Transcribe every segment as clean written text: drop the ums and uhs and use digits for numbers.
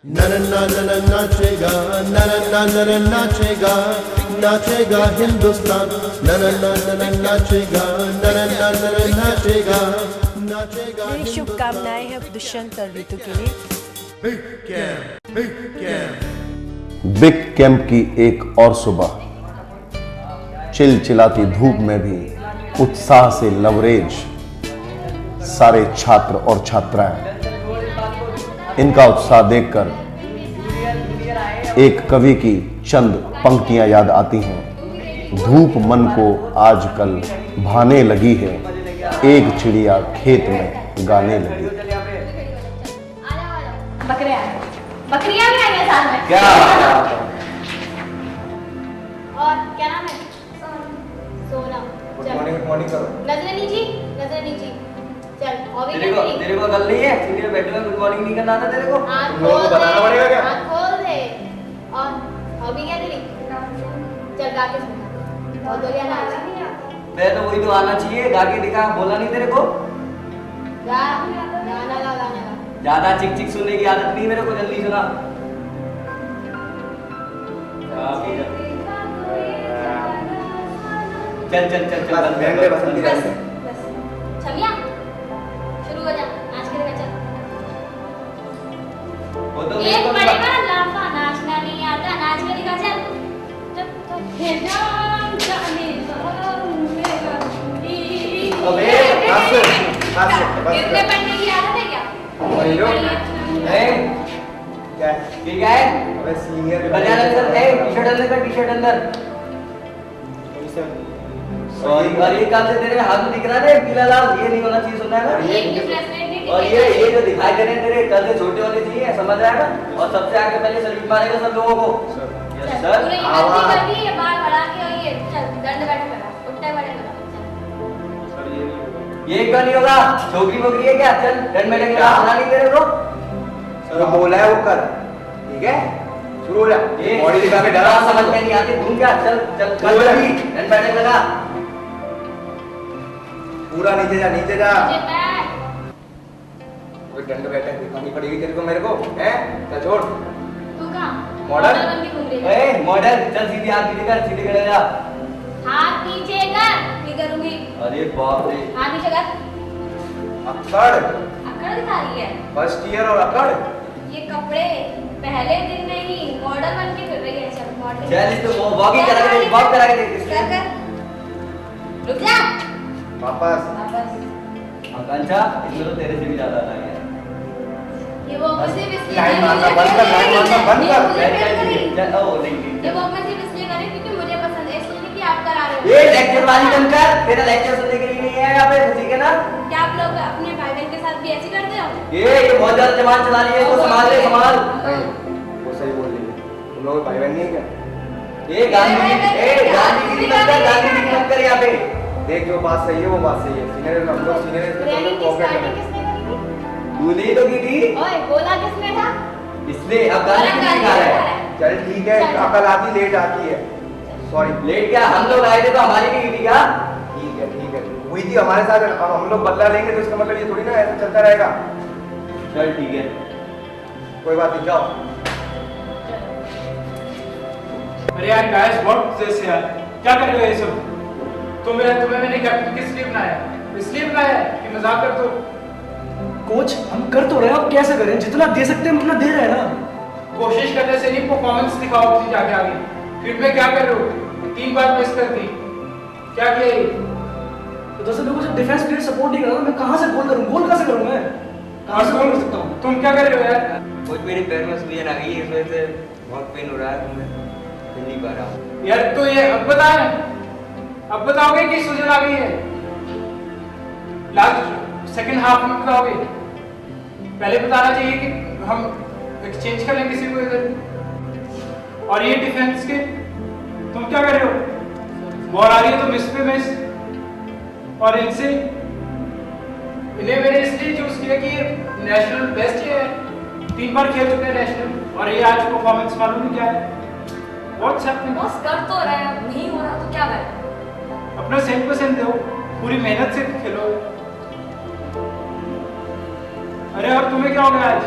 नाचेगा नाचेगा नाचेगा हिंदुस्तान नाचेगा नाचेगा नाचेगा। मेरी शुभकामनाएं हैं दुष्यंत और ऋतु के लिए। बिग कैंप की एक और सुबह, चिलचिलाती धूप में भी उत्साह से लवरेज सारे छात्र और छात्राएं। इनका उत्साह देखकर एक कवि की चंद पंक्तियां याद आती हैं। धूप मन को आजकल भाने लगी है, एक चिड़िया खेत में गाने लगी। बकरियां भी आई हैं साथ में। क्या और क्या नाम है? सोना। गुड मॉर्निंग करो। नजरनी जी चल हॉबी तेरे को कल नहीं है सीनियर बैठे में गुड मॉर्निंग नहीं करना था तेरे को? हाथ तुम लोगों को बताना पड़ेगा क्या? हाथ खोल दे। और हॉबी क्या तेरी? चल गा के सुना। बहुत बढ़िया नाच। मैं तो वही तो आना चाहिए, गा के दिखा, बोला नहीं तेरे को? गाना गा। ज्यादा चिक चिक सुनने की आदत नहीं मेरे को, जल्दी सुना। चल छमिया शुरू हो जा, नाच के दिखा। चल वो तो एक पड़ेगा लाफा, नाचना नहीं आता, नाच के दिखा। चल अबे कितने पढ़ने की आदत है क्या? क्या है? अबे सीनियर बनियान अंदर है, टी-शर्ट अंदर। सॉरी, और ये काम से तेरे हाथ में दिख रहा है पीला लाल, ये नहीं होना चाहिए, सुनना है ना? और ये जो दिखाई दे रहे हैं तेरे कल से छोटे होने चाहिए, समझ रहा है ना? और सबसे आगे पहले सल्यूट मारेगा सब लोगों को। Yes sir. पूरी गलती कर दी है, बाल बढ़ा के। और ये चल दंड बैठ करा, उल्टा बैठ करा। ये क्यों नहीं होगा? छोकरी बोकरी है क्या? चल डंड बैठे के आना नहीं तेरे को? सर बोला है वो कर, ठीक है? शुरू हो जा। ये बॉडी दिखा के डरा समझ में नहीं आती, तुम क्या? चल कर जल्दी, डंड बैठे लगा। पूरा नीचे जा। मुझे बैठ। कोई दंड बैठक दिखानी पड़ेगी तेरे को मेरे को, हैं? चल छोड़। तू कहां? मॉडल बन के घूम रही है। ए मॉडल, चल सीधी हाथ नीचे कर, सीधे खड़े जा। हाथ नीचे कर, नहीं करूंगी। अरे बाप रे। हाथ नीचे कर। अक्कड़ अकड़ दिखा रही है। फर्स्ट ईयर और अक्कड़। ये कपड़े पहले दिन नहीं, मॉडल बन के फिर रही है। चल मॉडल। चल इस तो वॉकिंग करा के देख, वॉक करा के देख। कर। रुक जा। वापस। आकांक्षा, इसमें तो तेरे से भी ज्यादा अलग है। ये वो मुझे इसलिए लाइन मारना बंद कर, लाइन मारना बंद कर। चल ओ नहीं ये वो मुझे इसलिए करे क्योंकि मुझे पसंद है, इसलिए कि आप करा रहे हो। ये लेक्चर वाली बनकर तेरा लेक्चर सुनने के लिए नहीं है यहाँ पे, ठीक है ना? क्या आप लोग अपने भाई बहन के साथ भी ऐसे करते हो? ये बहुत ज्यादा जबान चला रही है, इसको संभाल ले, संभाल। वो सही बोल रही है। तुम लोग भाई बहन नहीं है क्या? ये गांधी की मत कर यहाँ पे। देख जो बात सही है वो बात सही है। सीनियर हम लोग सीनियर ट्रेनिंग की कॉपरेट स्टार्टिंग करें। किसने करी थी? तूने तो की थी, ओए बोला किसने था? इसलिए अब गांधी की सिखा रहा है। चल ठीक है, अकल आती लेट आती है। सॉरी। लेट क्या? हम लोग आए थे तो हमारी भी थी क्या? ठीक है हुई थी हमारे साथ। अब हम लोग बदला लेंगे तो इसका मतलब ये थोड़ी ना ऐसा चलता रहेगा। चल ठीक है, कोई बात नहीं, जाओ। अरे यार गाइस, व्हाट दिस यार, क्या कर रहे हो ये सब? तुम्हें मैंने कैप्टन किस लिए बनाया? इसलिए बनाया कि मजाक कर दो। कोच हम कर तो रहे हैं, अब कैसे करें? जितना दे सकते हैं उतना दे रहे हैं ना। कोशिश करने से नहीं, परफॉर्मेंस दिखाओ किसी जाके आगे। फिर मैं क्या कर रहे हो? 3 बार मिस कर दी, क्या किया ये? तो दरअसल मेरे को जब डिफेंस प्लेयर सपोर्ट नहीं कर रहा, मैं कहां से गोल करूं? गोल कैसे करूं मैं? कहां से गोल कर सकता हूं? तुम क्या कर रहे हो यार? कुछ मेरे पैर में सूजन आ गई है, इस वजह से बहुत पेन हो रहा है, मैं हिल नहीं पा रहा हूँ। यार तो ये अब बताओगे कि सूजन आ गई है? लास्ट सेकंड हाफ में बताओगे? पहले बताना चाहिए कि हम एक्सचेंज कर लें किसी को इधर। और ये डिफेंस के तुम क्या कर रहे हो? बॉल आ रही है तो मिस पे मिस। और इनसे इन्हें मैंने इसलिए चूज किया कि ये नेशनल बेस्ट है, 3 बार खेल चुके हैं नेशनल, और ये आज परफॉर्मेंस मालूम नहीं क्या है। What's happening? बस कर तो रहे हैं, नहीं हो रहा तो क्या करें? अपना 100% दो, पूरी मेहनत से खेलो। अरे और तुम्हें क्या हो गया आज?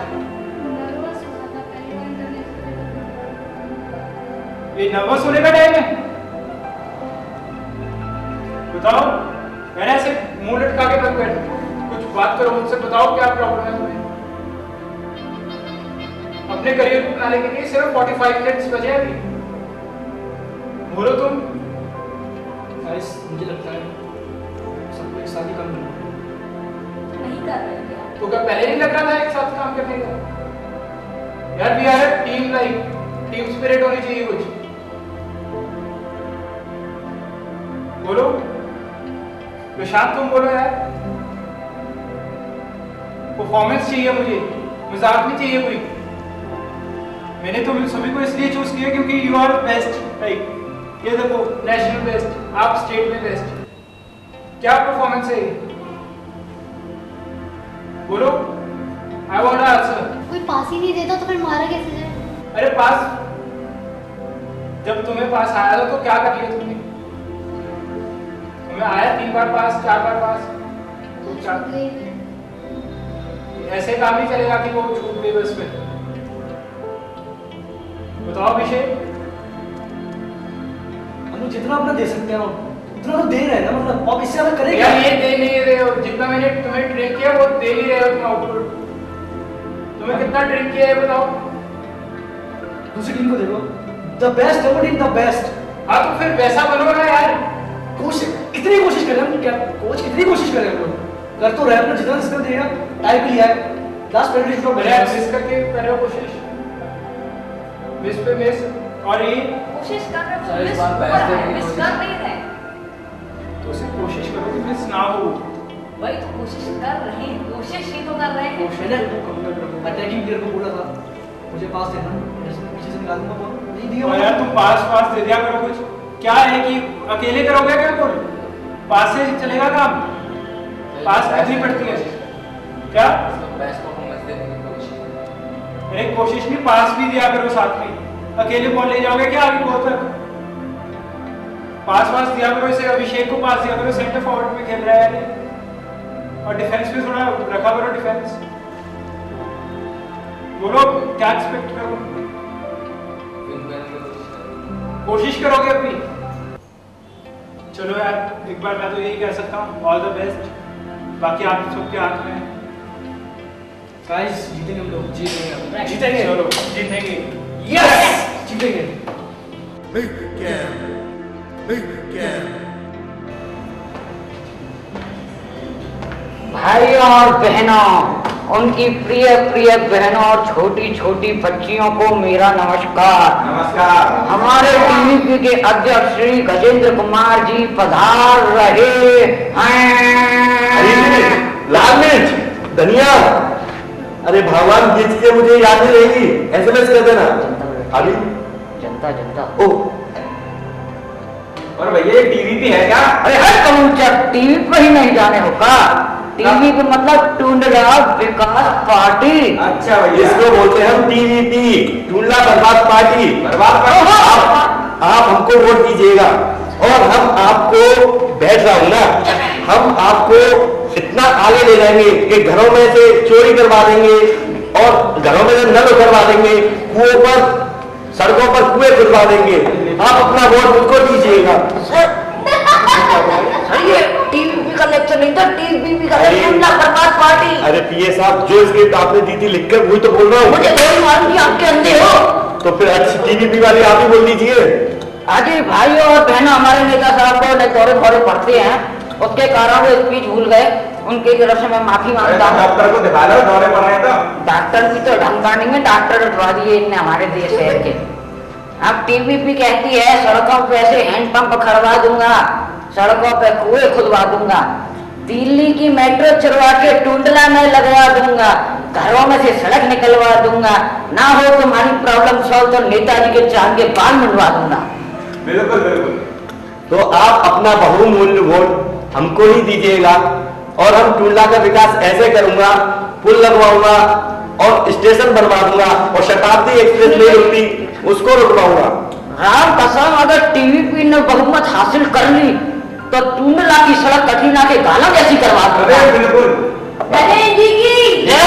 ये नर्वस होने का टाइम है? बताओ। मैंने ऐसे मुंह लटका के मत बैठ, कुछ बात करो मुझसे, बताओ क्या प्रॉब्लम है तुम्हें? अपने करियर को बनाने के लिए सिर्फ 45 मिनट्स बचे हैं अभी। बोलो तुम। गाइस मुझे लगता है सबको एक साथ ही काम करना है। नहीं कर रहे क्या? तो क्या पहले नहीं लग रहा था एक साथ काम करने का? यार we are a team, like team spirit होनी चाहिए कुछ। बोलो प्रशांत, तुम बोलो यार। परफॉर्मेंस चाहिए मुझे, मजाक नहीं चाहिए कोई। मैंने तुम सभी को इसलिए चूज किया क्योंकि यू आर बेस्ट, लाइक ये देखो नेशनल बेस्ट, आप स्टेट में बेस्ट। क्या परफॉर्मेंस है ये? बोलो, आई वांट आंसर। कोई पास ही नहीं देता तो फिर मारा कैसे जाए? अरे पास, जब तुम्हें पास आया था तो क्या कर लिया तुमने? तुम्हें आया 3 बार पास, 4 बार पास, तो क्या? ऐसे काम नहीं चलेगा कि वो छूट गई बस में। बताओ अभिषेक। हम जितना अपना दे सकते हैं उतना तो दे रहे हैं ना, मतलब अब इससे ज्यादा करेंगे यार ये दे नहीं रहे हो, जितना मैंने तुम्हें ट्रेन किया वो दे नहीं रहे हो तुम आउटपुट। तुम्हें कितना ट्रेन किया है बताओ? दूसरी टीम को देखो, the best over team, the best. हाँ तो फिर वैसा बनो ना यार। कोशिश कितनी कोशिश कर रहे हैं हम, क्या कोच कितनी कोशिश कर रहे हैं हम लोग, कर तो रहे हैं अपना जितना रिस्क देगा। टाइप लिया है लास्ट पेनल्टी शॉट, मैंने मिस करके कर रहे हो कोशिश, मिस पे मिस। और ये कोशिश कर रहे सर, हो, इस बार बैठ के मिस कर नहीं रहे। तो सिर्फ कोशिश करो कि मिस ना हो। वही तो कोशिश कर रहे हैं, कोशिश ही तो कर रहे हैं। मैंने अटैकिंग प्लेयर को बोला था मुझे पास देना, पीछे से निकाल दूंगा बॉल, नहीं दिया। और यार तुम पास दे दिया करो कुछ। क्या है कि अकेले करोगे क्या? बोल, पास से चलेगा काम? पास करनी पड़ती है क्या? बेस्ट परफॉर्मेंस देने की कोशिश। अरे कोशिश नहीं, पास भी दिया करो साथ में। अकेले बॉल ले जाओगे क्या आगे बहुत तक? पास दिया करो। इसे अभिषेक को पास दिया करो, सेंटर फॉरवर्ड में खेल रहा है यार। और डिफेंस पे थोड़ा रखा करो डिफेंस। बोलो क्या एक्सपेक्ट करो? कोशिश करोगे अपनी? चलो यार एक बार मैं तो यही कह सकता हूँ, ऑल द बेस्ट। बाकी आप सबके हाथ में है। गाइस जीतेंगे हम लोग, जीतेंगे। चलो जीतेंगे, यस जीतेंगे। भाई और बहनों, उनकी प्रिय प्रिय बहनों और छोटी छोटी बच्चियों को मेरा नमस्कार। नमस्कार। हमारे टीवी के अध्यक्ष श्री गजेंद्र कुमार जी पधार रहे हैं। लाल मिर्च, धनिया, अरे भगवान खींच के मुझे याद नहीं रहेगी, SMS कर देना अभी। जनता जनता ओ और भैया ये टीवी है क्या? अरे हर कबूतर टीवी पर ही नहीं जाने हो का? टीवी पे मतलब टूंडला विकास पार्टी। अच्छा भैया, इसको बोलते हैं हम TVP, टूंडला बर्बाद पार्टी। बर्बाद पार्टी। आप हमको वोट दीजिएगा और हम आपको, बैठ रहा हूं ना, हम आपको इतना आगे ले जाएंगे कि घरों में से चोरी करवा देंगे और घरों में से नल करवा देंगे, कुओं पर, सड़कों पर कुएं खुदवा देंगे। आप अपना वोट मुझको दीजिएगा। ये टीवी का लेक्चर नहीं था, टीवी का टूंडला बर्बाद पार्टी। अरे PA साहब, जो स्क्रिप्ट आपने दी थी लिखकर वही तो बोल रहा हूँ। मुझे थोड़ी मालूम थी आपके अंधे हो। तो फिर अच्छी TVP वाली आप ही बोल दीजिए। आगे भाइयों और बहनों, हमारे नेता साहब को थोड़े पढ़ते हैं, उसके कारण वो स्पीच भूल गए, उनकी तरफ से मैं माफी मांगता हूँ। डॉक्टर को दिखा लो, दौरे पर रहे तो। डॉक्टर की तो ढंगा नहीं है, डॉक्टर उठवा दिए इनने हमारे देश शहर के। अब TVP कहती है सड़कों पे ऐसे हैंडपंप खड़वा दूंगा, सड़कों पे कुएं खुदवा दूंगा, दिल्ली की मेट्रो चलवा के टूंडला में लगवा दूंगा, घरों में से सड़क निकलवा दूंगा, ना हो तुम्हारी प्रॉब्लम सॉल्व तो नेताजी के चांद के बाल मुंडवा दूंगा। बिल्कुल बिल्कुल। तो आप अपना बहुमूल्य वोट हमको ही दीजिएगा और हम टूंडला का विकास ऐसे करूंगा, पुल लगवाऊंगा और स्टेशन बनवा दूंगा और शताब्दी एक्सप्रेस नहीं रुकती उसको रुकवाऊंगा। राम कसम, अगर TVP ने बहुमत हासिल कर ली तो टूंडला की सड़क कटरीना के गाना जैसी करवा दूंगा। अरे बिल्कुल। गणेश जी की जय।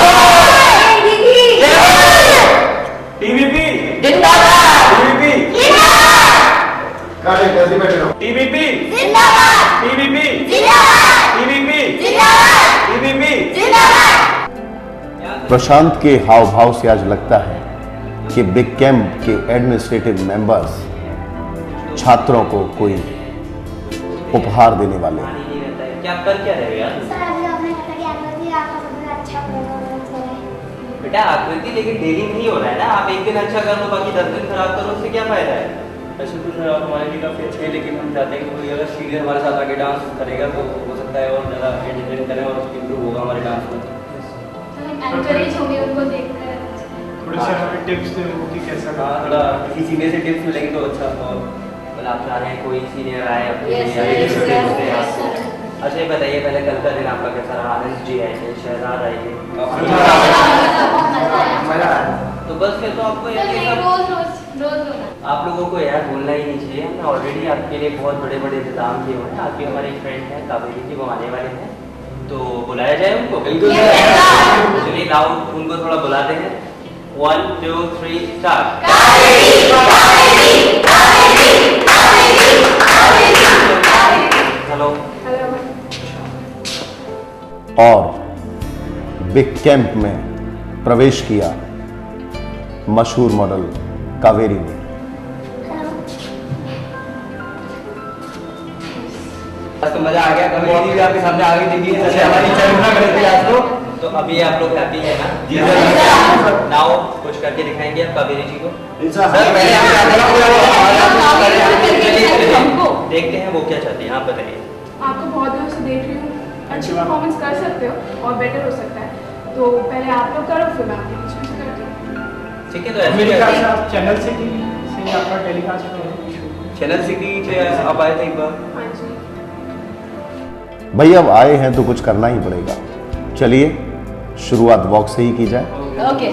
TVP जिंदाबाद। TVP जिंदाबाद। प्रशांत के हाव भाव से आज लगता है कि बिग कैंप के एडमिनिस्ट्रेटिव मेंबर्स छात्रों को कोई उपहार देने वाले हैं। नहीं रहता है क्या कर क्या रहे हो यार सर अभी आपने कहा कि आकृति आपका सबसे अच्छा परफॉर्मेंस है। बेटा आकृति लेकिन डेली नहीं हो रहा है ना आप एक दिन अच्छा कर लो बाकी 10 दिन खराब करो उससे क्या फायदा है। ऐसे तो सर आप हमारे लिए काफ़ी अच्छे हैं, लेकिन हम चाहते हैं कि कोई अगर सीनियर हमारे साथ आके डांस करेगा तो हो सकता है और ज़्यादा एंटरटेन करें और इम्प्रूव होगा हमारे डांस में। एनकरेज होंगे उनको देखकर। थोड़े से हमें टिप्स दे वो कि कैसा हाँ, करना थोड़ा है। किसी सीनियर से टिप्स मिलेंगे तो अच्छा। और मतलब आप चाह रहे हैं कोई सीनियर आए अपने Yes, या yes, किसी yes, से yes, आपको। yes. अच्छा ये बताइए पहले कल का दिन आपका कैसा रहा। आनंद जी आए थे, शहजाद आए थे, मजा आया। तो बस फिर तो आपको सर नहीं ये सब रोज रोज रोज रोज आप लोगों को यार भूलना ही नहीं चाहिए। हमने ऑलरेडी आपके लिए बहुत बड़े बड़े इंतजाम किए हुए हैं। आपकी हमारे एक फ्रेंड है कावेरी जी, वो आने वाले हैं तो बुलाया जाए उनको। बिल्कुल चलिए लाओ उनको थोड़ा बुलाते हैं। 1 2 3 स्टार्ट। हेलो और बिग कैंप में प्रवेश किया मशहूर मॉडल कावेरी ने। आज तो मजा आ गया। कभी भी आपके सामने आ गई थी जैसे हमारी इच्छा पूरा कर दी आज तो अभी आप लोग हैप्पी है ना? जी सर। नाउ कुछ करके दिखाएंगे आप कावेरी जी को। सर पहले देखते हैं वो क्या चाहती हैं, आप बताइए। आपको बहुत दिनों से देख रही हूँ, अच्छी परफॉर्मेंस कर सकते हो और बेटर हो सकता है, तो पहले आप लोग करो फिर मैं आपके बीच में से करती हूँ। ठीक है तो मेरे ख्याल से ऐसे आप चैनल सिटी से आपका टेलीकास्ट करें। चैनल सिटी से आप आए थे एक बार। हाँ जी। भाई अब आए हैं तो कुछ करना ही पड़ेगा। चलिए शुरुआत बॉक्स से ही की जाए। ओके।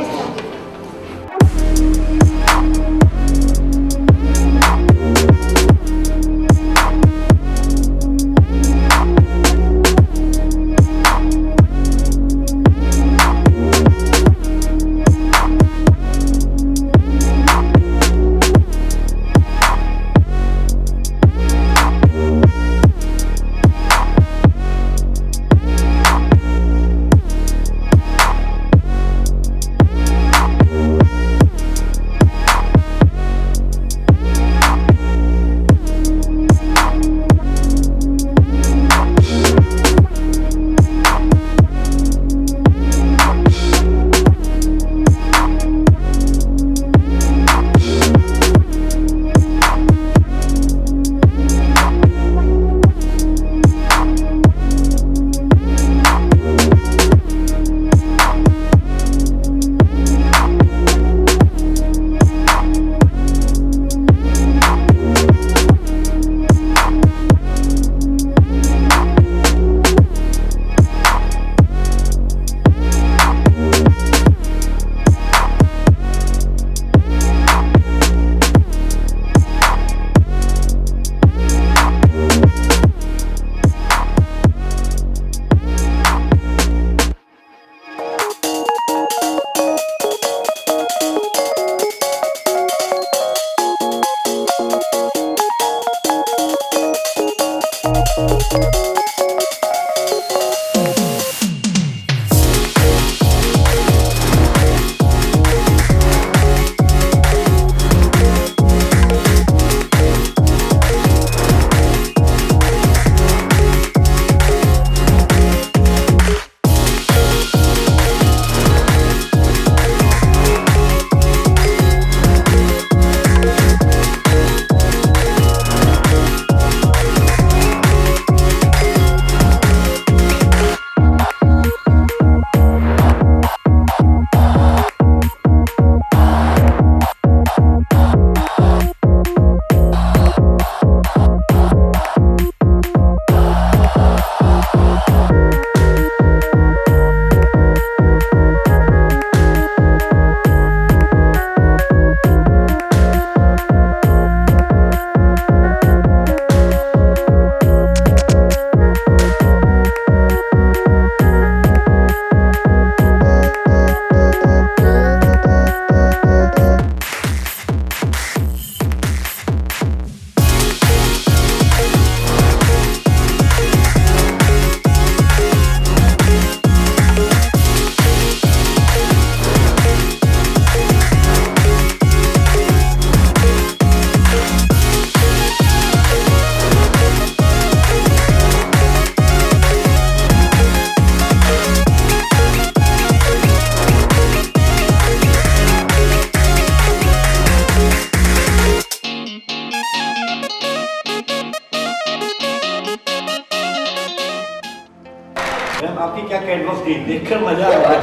आपकी क्या कैटवॉक थी, देखकर मजा आया।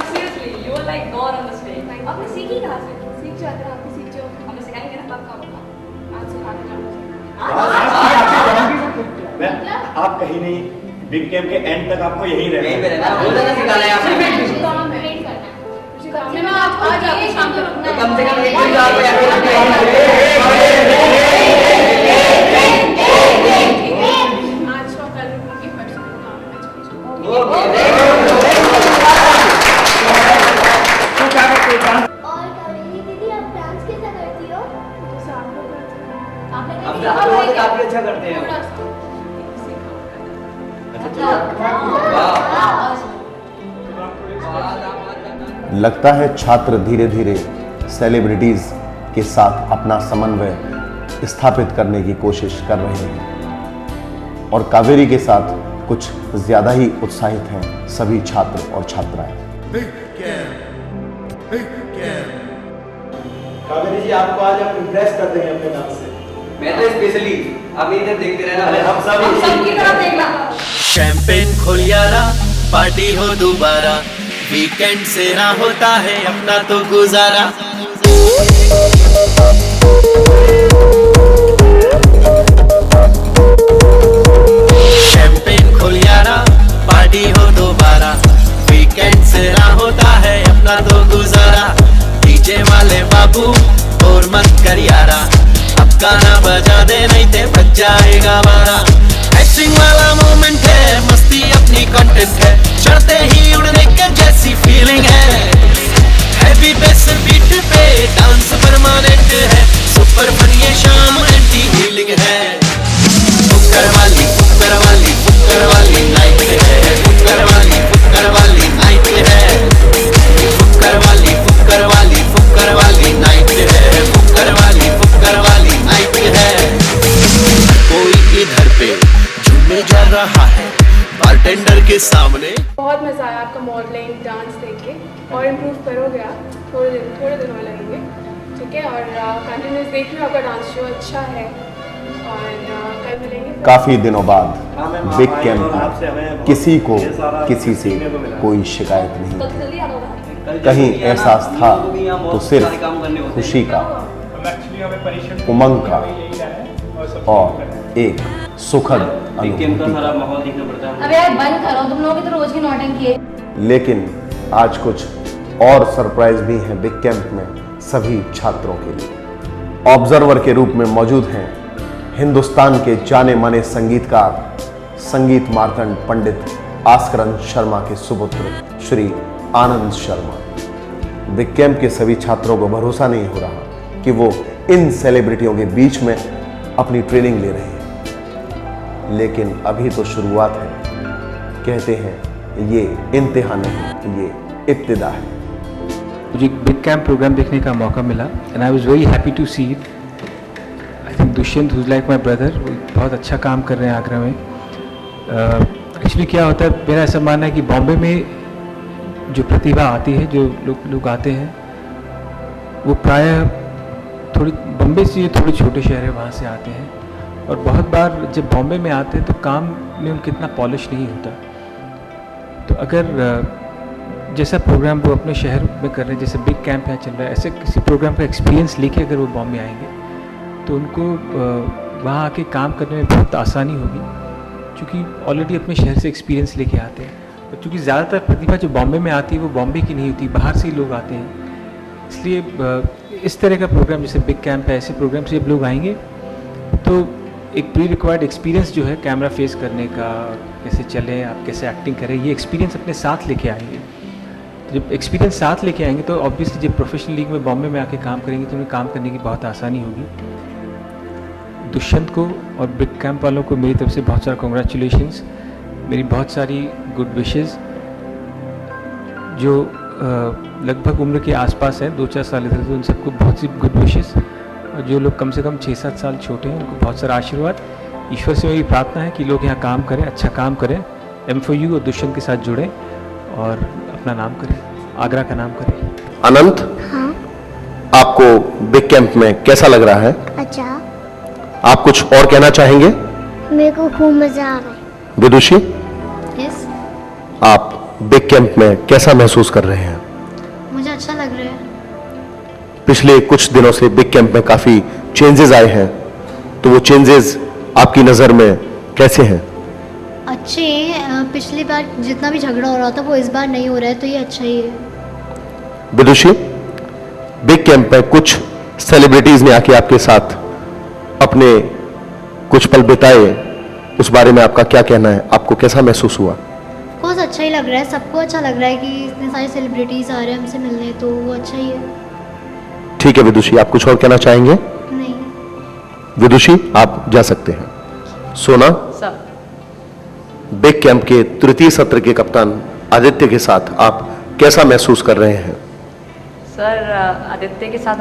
Seriously, you were like God on the stage. आपने सीखी कहाँ से? सीख जाते हैं, आपकी सीख जाओ। हमें सिखाएंगे ना, पक्का होगा। आज सिखाने जाऊँगा। आप कहीं नहीं, बिग कैंप के एंड तक आपको यहीं रहना यहीं पे रहना, बहुत ज़्यादा सिखाना है आपने। मुझे काम आज आके शाम को रुकना तो है। कम से कम एक दिन तो आपको यहाँ पे रुकना है। आज शो कर लूँगी, परसों को काम है, और कावेरी दीदी आप डांस कैसा करती हो? जैसे आप लोग करते हैं। आपने हम कभी तो सीखा हुआ है क्या? काफी अच्छा करते हैं। थोड़ा सा लगता है छात्र धीरे धीरे सेलिब्रिटीज के साथ अपना समन्वय स्थापित करने की कोशिश कर रहे हैं और कावेरी के साथ कुछ ज्यादा ही उत्साहित हैं सभी छात्र और छात्राएं। कावेरी जी, आपको आज हम इम्प्रेस कर देंगे अपने डांस से। मैं तो स्पेशली आप इधर देखते रहना। अरे हम सब सबकी तरफ देखना। शैंपेन खोल यारा, पार्टी हो दोबारा, वीकेंड से ना होता है अपना तो गुजारा। शैंपेन खोल यारा, पार्टी हो दोबारा, वीकेंड से ना होता है अपना तो गुजारा। डीजे वाले बाबू और मत कर यारा, अब गाना बजा दे नहीं ते बज जाएगा हमारा। एक्टिंग वाला मोमेंट है, मस्ती अपनी कंटेंट है, चढ़ते ही उड़ने के जैसी फीलिंग है। हैवी बेस बीट पे डांस परमानेंट है, सुपर फन ये शाम एंटी हीलिंग है। फुक्कर वाली नाइट है, फुक्कर वाली नाइट है, फुक्कर वाली नाइट है, फुक्कर वाली नाइट है। कोई इधर पे झूमे जा रहा है बारटेंडर के सामने। बहुत मज़ा आया आपका मॉडलिंग डांस देख के और इम्प्रूव करोगे आप, थोड़े दिन और लगेंगे, ठीक है। और कंटिन्यूस देख रही हूँ आपका डांस शो अच्छा है और कल मिलेंगे। काफी दिनों बाद बिग कैंप में किसी को किसी से कोई शिकायत नहीं थी। कहीं एहसास था तो सिर्फ खुशी का, उमंग का और एक सुखद अनुभूति। माहौल देखना पड़ता है। अब यार बंद करो, तुम लोग तो रोज की नौटंकी है। लेकिन आज कुछ और सरप्राइज भी हैं बिग कैंप में सभी छात्रों के लिए। ऑब्जर्वर के रूप में मौजूद हैं हिंदुस्तान के जाने माने संगीतकार संगीत मार्तंड पंडित आस्करन शर्मा के सुपुत्र श्री आनंद शर्मा। बिग कैंप के सभी छात्रों को भरोसा नहीं हो रहा कि वो इन सेलिब्रिटियों के बीच में अपनी ट्रेनिंग ले रहे हैं, लेकिन अभी तो शुरुआत है। कहते हैं ये इंतहा नहीं, ये इब्तिदा है। मुझे एक बिग कैंप प्रोग्राम देखने का मौका मिला and I was very happy to see it. I think Dushyant who's like my brother, वो बहुत अच्छा काम कर रहे हैं आगरा में। एक्चुअली क्या होता है, मेरा ऐसा मानना है कि बॉम्बे में जो प्रतिभा आती है, जो लोग आते हैं, वो प्रायः थोड़ी बॉम्बे से थोड़े छोटे शहर है वहाँ से आते हैं और बहुत बार जब बॉम्बे में आते हैं तो काम में उनका इतना पॉलिश नहीं होता। तो अगर जैसा प्रोग्राम वो अपने शहर में कर रहे हैं, जैसे बिग कैंप यहाँ चल रहा है, ऐसे किसी प्रोग्राम का एक्सपीरियंस लेके अगर वो बॉम्बे आएंगे तो उनको वहाँ आके काम करने में बहुत आसानी होगी, क्योंकि ऑलरेडी अपने शहर से एक्सपीरियंस लेके आते हैं। और क्योंकि ज़्यादातर प्रतिभा जो बॉम्बे में आती है वो बॉम्बे की नहीं होती, बाहर से ही लोग आते हैं। इसलिए इस तरह का प्रोग्राम जैसे बिग कैंप है, ऐसे प्रोग्राम से जब लोग आएंगे तो एक प्री रिक्वायर्ड एक्सपीरियंस जो है कैमरा फेस करने का, कैसे चलें आप, कैसे एक्टिंग करें, ये एक्सपीरियंस अपने साथ लेके आएंगे। जब एक्सपीरियंस साथ लेके आएंगे तो ऑब्वियसली जब प्रोफेशनल लीग में बॉम्बे में आके काम करेंगे तो उन्हें काम करने की बहुत आसानी होगी। दुष्यंत को और बिग कैंप वालों को मेरी तरफ से बहुत सारा कॉन्ग्रेचुलेशंस, मेरी बहुत सारी गुड विशेज़। जो लगभग उम्र के आसपास हैं, 2-4 साल इधर, तो उन सबको बहुत सी गुड विशेज़। और जो लोग कम से कम 6-7 साल छोटे हैं उनको बहुत सारा आशीर्वाद। ईश्वर से मेरी प्रार्थना है कि लोग यहाँ काम करें, अच्छा काम करें, M4U और दुष्यंत के साथ जुड़ें और अपना नाम करें, आगरा का नाम करें। अनंत, हाँ आपको बिग कैंप में कैसा लग रहा है? अच्छा। आप कुछ और कहना चाहेंगे? मेरे को खूब मजा आ रहा है। विदुषी, यस, आप बिग कैंप में कैसा महसूस कर रहे हैं? मुझे अच्छा लग रहा है। पिछले कुछ दिनों से बिग कैंप में काफी चेंजेस आए हैं, तो वो चेंजेस आपकी नजर में कैसे हैं? अच्छे हैं। पिछली बार जितना भी झगड़ा हो रहा था वो इस बार नहीं हो रहा है, तो ये अच्छा ही है। विदुषी, बिग कैंप में कुछ सेलिब्रिटीज ने आके आपके साथ अपने कुछ पल बिताए, उस बारे में आपका क्या कहना है? आपको कैसा महसूस हुआ? बहुत अच्छा ही लग रहा है, सबको अच्छा लग रहा है कि इतने सारे सेलिब्रिटीज आ रहे हैं हमसे मिलने, तो वो अच्छा ही है। ठीक है विदुषी, आप कुछ और कहना चाहेंगे? नहीं। विदुषी, आप जा सकते हैं। सोना, सर, बिग कैंप के तृतीय सत्र के कप्तान आदित्य के साथ आप कैसा महसूस कर रहे हैं? सर आदित्य के साथ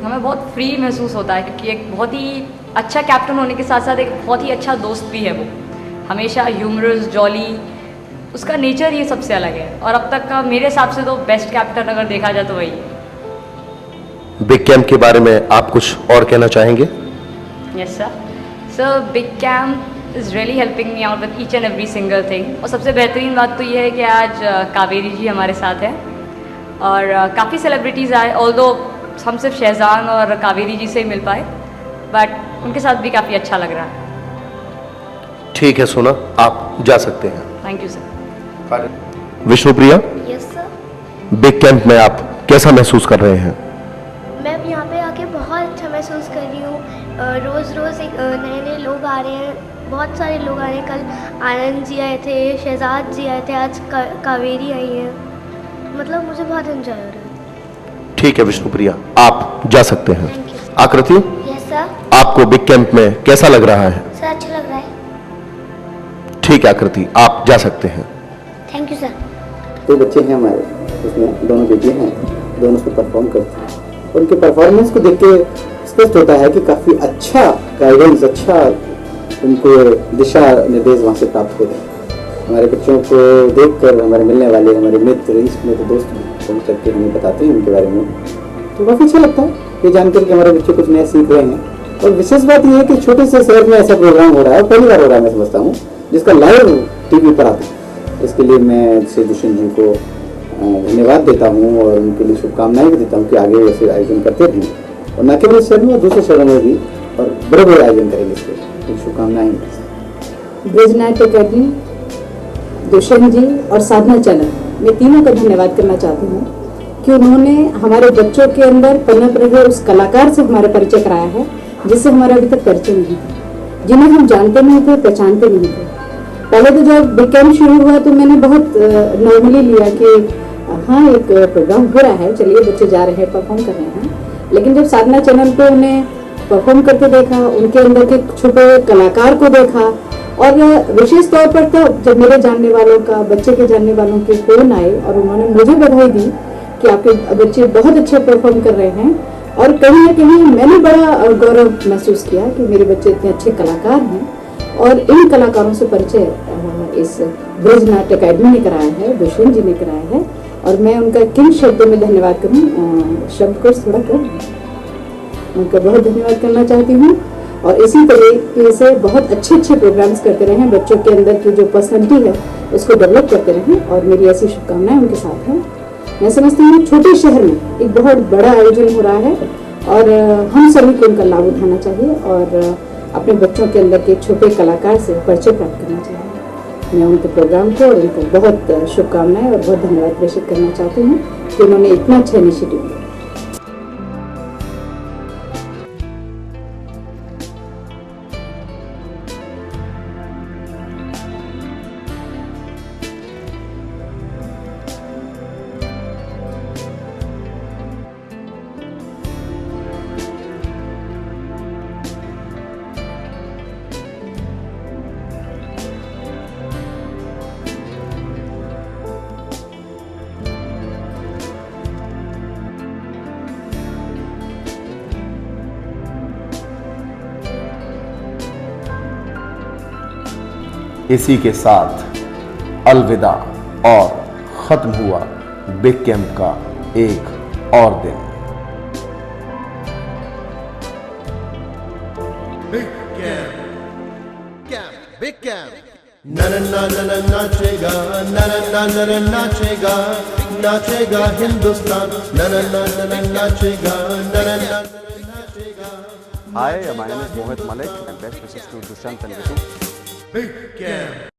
हमें बहुत फ्री महसूस होता है, क्योंकि एक बहुत ही अच्छा कैप्टन होने के साथ साथ एक बहुत ही अच्छा दोस्त भी है। वो हमेशा ह्यूमरस, जॉली, उसका नेचर ये सबसे अलग है। और अब तक का मेरे हिसाब से तो बेस्ट कैप्टन अगर देखा जाए तो वही है। बिग कैंप के बारे में आप कुछ और कहना चाहेंगे? Yes sir. Sir, big camp is really helping me out with each and every single thing. और सबसे बेहतरीन बात तो ये है कि आज कावेरी जी हमारे साथ हैं और काफ़ी सेलिब्रिटीज़ आए। ऑल्दो हम सिर्फ शहजान और कावेरी जी से ही मिल पाए, बट उनके साथ भी काफ़ी अच्छा लग रहा है। ठीक है सोना, आप जा सकते हैं। Thank you sir. Vishnupriya, yes sir. Big camp में आप कैसा महसूस कर रहे हैं? मैं यहाँ पे आके बहुत अच्छा महसूस कर रही हूँ। रोज़ रोज़ एक नए नए लोग आ रहे हैं, बहुत सारे लोग आ रहे हैं। कल आनंद जी आए थे, शहजाद जी आए थे, आज कावेरी आई है। मतलब मुझे बहुत एंजॉय हो रहा है। ठीक है विष्णुप्रिया, आप जा सकते हैं। आकृति, यस सर। आपको बिग कैंप में कैसा लग रहा है? सर अच्छा लग रहा है। ठीक है आकृति, आप जा सकते हैं। Thank you sir. 2 बच्चे हैं हमारे, उसमें दोनों बेटियां हैं, दोनों उसमें परफॉर्म करते हैं। उनके परफॉर्मेंस को देख के स्पष्ट होता है कि काफ़ी अच्छा गाइडेंस, अच्छा उनको दिशा निर्देश वहाँ से प्राप्त हो रहे हैं। हमारे बच्चों को देखकर हमारे मिलने वाले हमारे मित्र, इष्ट मित्र, दोस्त फोन करके हमें बताते हैं उनके बारे में, तो काफ़ी अच्छा लगता है ये जानकर कि हमारे बच्चे कुछ नया सीख रहे हैं। और विशेष बात यह है कि छोटे से शहर में ऐसा प्रोग्राम हो रहा है, पहली बार हो रहा है मैं समझता हूँ, जिसका लाइव टीवी पर आता है। इसके लिए मैं श्री दुष्यंत जी को धन्यवाद देता हूँ और उनके लिए शुभकामनाएं भी देता हूँ कि आगे ऐसे आयोजन करते रहें, और न केवल इस शहर में, दूसरे शहरों में भी, और बड़े बड़े आयोजन करेंगे। इसके शुभकामनाएं। ब्रजनाट्य अकेडमी, दुष्यंत जी और साधना चैनल, मैं तीनों का धन्यवाद करना चाहती हूँ कि उन्होंने हमारे बच्चों के अंदर पनप रहे उस कलाकार से हमारा परिचय कराया है, जिससे हमारा अभी तक परिचय नहीं था, जिन्हें हम जानते नहीं थे, पहचानते नहीं थे। पहले तो जब बिग कैंप शुरू हुआ तो मैंने बहुत नॉर्मली लिया कि हाँ एक प्रोग्राम हो रहा है, चलिए बच्चे जा रहे हैं, परफॉर्म कर रहे हैं। लेकिन जब साधना चैनल पे उन्हें परफॉर्म करते देखा, उनके अंदर के छुपे कलाकार को देखा, और विशेष तौर पर तो जब मेरे जानने वालों का, बच्चे के जानने वालों के फोन आए और उन्होंने मुझे बधाई दी कि आपके बच्चे बहुत अच्छे परफॉर्म कर रहे हैं, और कहीं ना कहीं मैंने बड़ा गौरव महसूस किया कि मेरे बच्चे इतने अच्छे कलाकार हैं। और इन कलाकारों से परिचय इस ब्रजनाट्य अकेडमी ने कराया है, दुष्यंत जी ने कराया है, और मैं उनका किन शब्दों में धन्यवाद करूं, शब्द को थोड़ा कम, उनका बहुत धन्यवाद करना चाहती हूं। और इसी तरीके से बहुत अच्छे अच्छे प्रोग्राम्स करते रहें, बच्चों के अंदर की जो पर्सनैलिटी है उसको डेवलप करते रहें, और मेरी ऐसी शुभकामनाएं उनके साथ हैं। मैं समझती हूँ छोटे शहर में एक बहुत बड़ा आयोजन हो रहा है, और हम सभी को उनका लाभ उठाना चाहिए और अपने बच्चों के अंदर के छोटे कलाकार से परिचय प्राप्त करना चाहिए। मैं उनके प्रोग्राम को और उनको बहुत शुभकामनाएं और बहुत धन्यवाद प्रेषित करना चाहती हूँ कि उन्होंने इतना अच्छा इनिशिएटिव लिया। इसी के साथ अलविदा और खत्म हुआ बिग कैंप का एक और दिन। Big Camp. Big camp. नाचेगा नाचेगा नाचेगा हिंदुस्तान नाचेगा नाचेगा। Hi, my name is Mohit Malik and best wishes to Dushyant and Ritu. Big Camp.